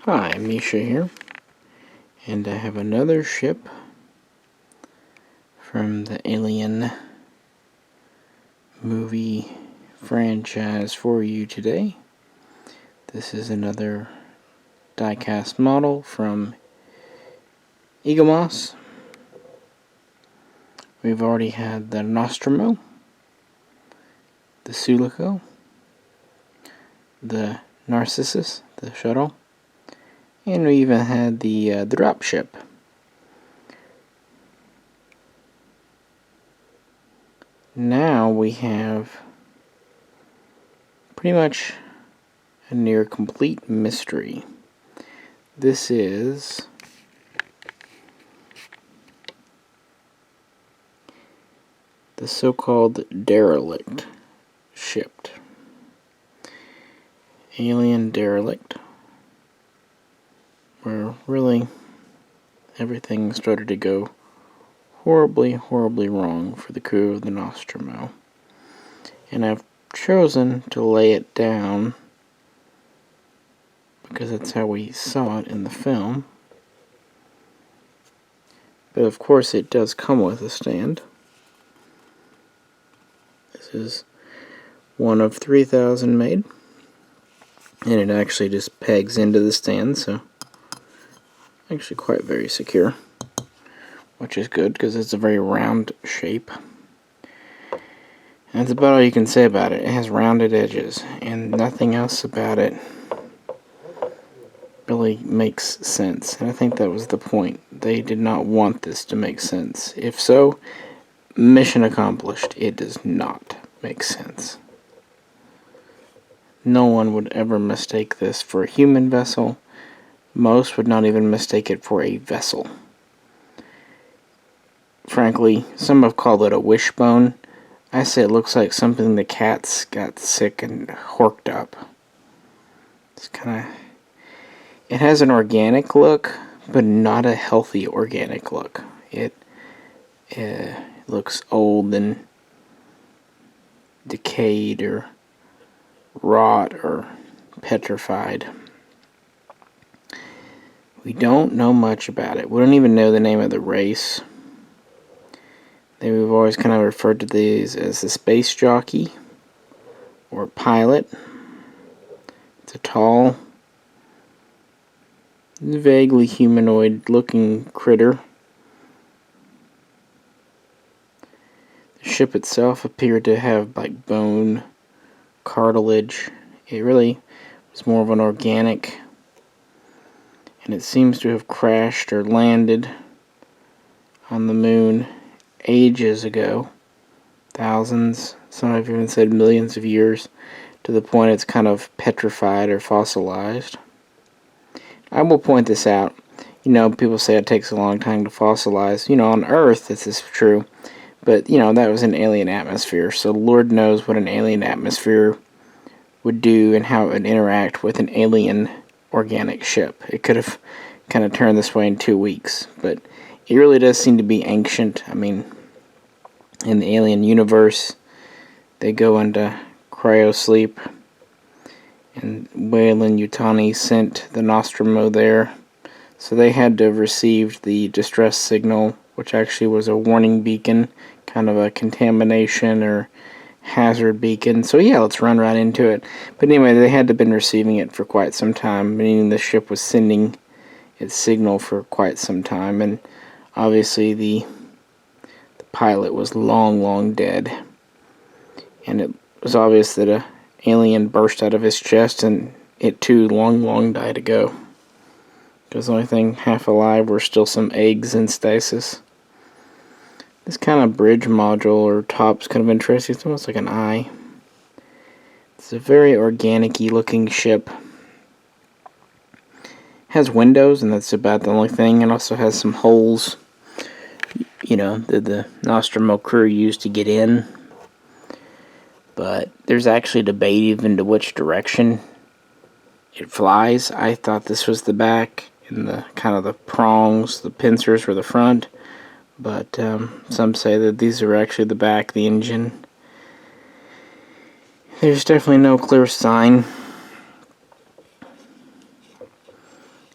Hi, Misha here, and I have another ship from the Alien movie franchise for you today. This is another die-cast model from Eaglemoss. We've already had the Nostromo, the Sulico, the Narcissus, the shuttle, and we even had the dropship. Now we have pretty much a near complete mystery. This is the so-called Derelict ship. Alien Derelict, where really everything started to go horribly wrong for the crew of the Nostromo. And I've chosen to lay it down because that's how we saw it in the film. But of course it does come with a stand. This is one of 3,000 made, and it actually just pegs into the stand, so actually quite very secure, which is good because it's a very round shape. And that's about all you can say about it. It has rounded edges, and nothing else about it really makes sense. And I think that was the point. They did not want this to make sense. If so, mission accomplished. It does not make sense. No one would ever mistake this for a human vessel. Most would not even mistake it for a vessel. Frankly, some have called it a wishbone. I say it looks like something the cats got sick and horked up. It's kind of... It has an organic look, but not a healthy organic look. It looks old and decayed or rot or petrified. We don't know much about it. We don't even know the name of the race. We've always kind of referred to these as the Space Jockey or pilot. It's a tall, vaguely humanoid looking critter. The ship itself appeared to have like bone, cartilage. It really was more of an organic, and it seems to have crashed or landed on the moon ages ago. Thousands, some have even said millions of years, to the point it's kind of petrified or fossilized. I will point this out. You know, people say it takes a long time to fossilize. You know, on Earth this is true, but you know, that was an alien atmosphere, so Lord knows what an alien atmosphere would do and how it would interact with an alien organic ship. It could have kind of turned this way in 2 weeks, but it really does seem to be ancient. I mean, in the alien universe, they go into cryosleep, and Weyland-Yutani sent the Nostromo there, so they had to have received the distress signal, which actually was a warning beacon, kind of a contamination or hazard beacon. So yeah, let's run right into it. But anyway, they had to have been receiving it for quite some time, meaning the ship was sending its signal for quite some time, and obviously the pilot was long dead, and it was obvious that an alien burst out of his chest, and it too long died ago, because the only thing half alive were still some eggs in stasis. This kind of bridge module or top's kind of interesting. It's almost like an eye. It's a very organic-y looking ship. Has windows, and that's about the only thing. It also has some holes, you know, that the Nostromo crew used to get in. But there's actually debate even to which direction it flies. I thought this was the back, and the kind of the prongs, the pincers were the front. But some say that these are actually the back, the engine. There's definitely no clear sign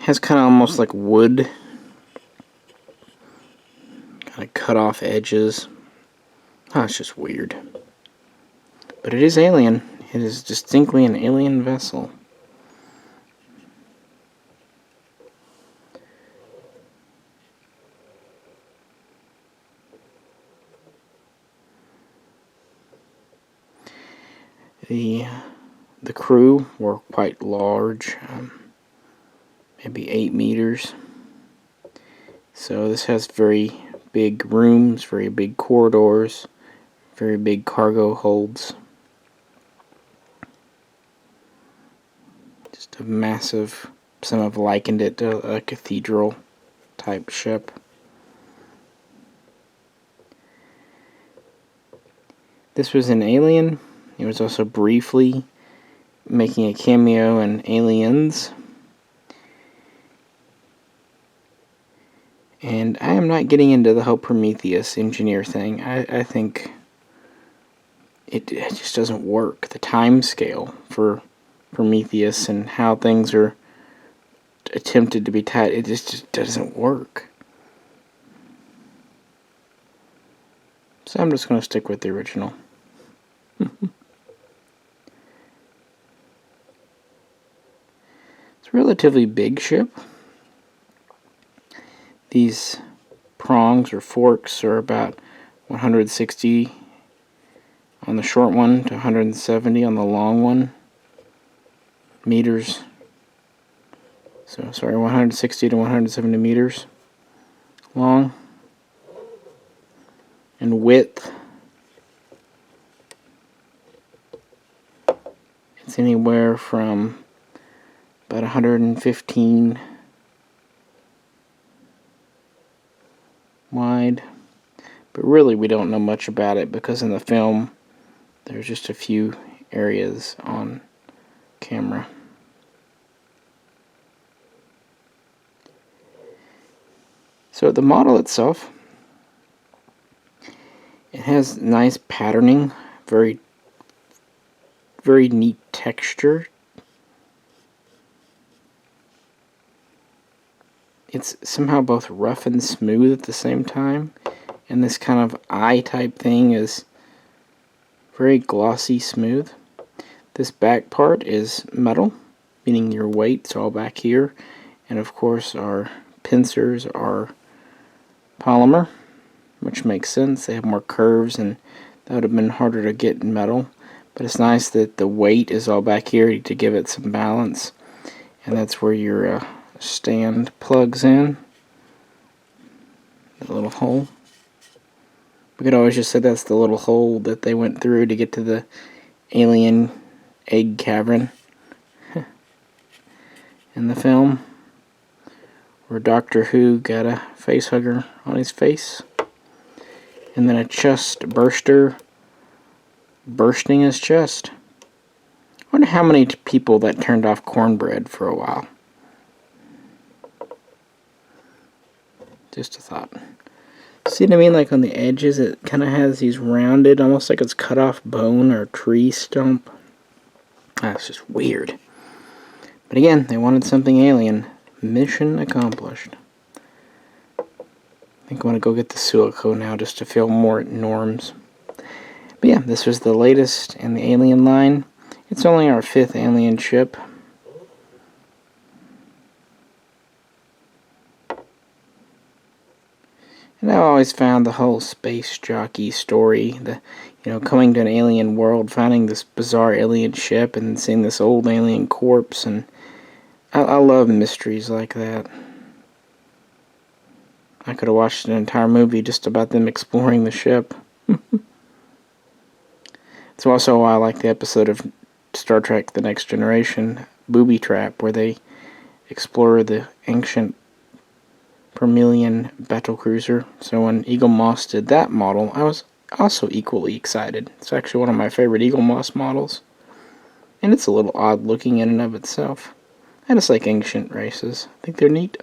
Has kind of almost like wood, kind of cut off edges. Oh, it's just weird. But it is alien. It is distinctly an alien vessel. The crew were quite large, maybe 8 meters. So this has very big rooms, very big corridors, very big cargo holds. Just a massive, some have likened it to a cathedral type ship. This was in Alien. It was also briefly making a cameo in Aliens. And I am not getting into the whole Prometheus engineer thing. I think it just doesn't work. The time scale for Prometheus and how things are attempted to be tied, it just doesn't work. So I'm just going to stick with the original. It's a relatively big ship. These prongs or forks are about 160 on the short one to 170 on the long one meters. So sorry, 160 to 170 meters long. And width, it's anywhere from about 115 wide, but really we don't know much about it because in the film there's just a few areas on camera. So the model itself, it has nice patterning, very neat texture. It's somehow both rough and smooth at the same time, and this kind of eye type thing is very glossy smooth. This back part is metal, meaning your weight's all back here, and of course our pincers are polymer, which makes sense. They have more curves and that would have been harder to get in metal, but it's nice that the weight is all back here to give it some balance, and that's where your stand plugs in, the little hole. We could always just say that's the little hole that they went through to get to the alien egg cavern in the film, where Doctor Who got a face hugger on his face, and then a chest burster bursting his chest. I wonder how many people that turned off cornbread for a while. Just a thought. See what I mean? Like on the edges, it kind of has these rounded, almost like it's cut off bone or tree stump. That's just weird. But again, they wanted something alien. Mission accomplished. I think I want to go get the Mishaco now just to feel more at norms. But yeah, this was the latest in the alien line. It's only our 5th alien ship. And I've always found the whole Space Jockey story, coming to an alien world, finding this bizarre alien ship, and seeing this old alien corpse, and I love mysteries like that. I could have watched an entire movie just about them exploring the ship. It's also why I like the episode of Star Trek The Next Generation, Booby Trap, where they explore the ancient Permilian battlecruiser. So when Eaglemoss did that model, I was also equally excited. It's actually one of my favorite Eaglemoss models. And it's a little odd looking in and of itself. I just like ancient races. I think they're neat.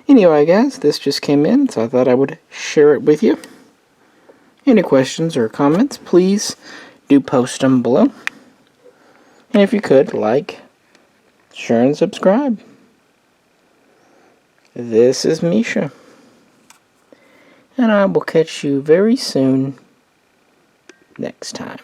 Anyway, guys, this just came in, so I thought I would share it with you. Any questions or comments, please do post them below. And if you could, like, share, and subscribe. This is Misha, and I will catch you very soon next time.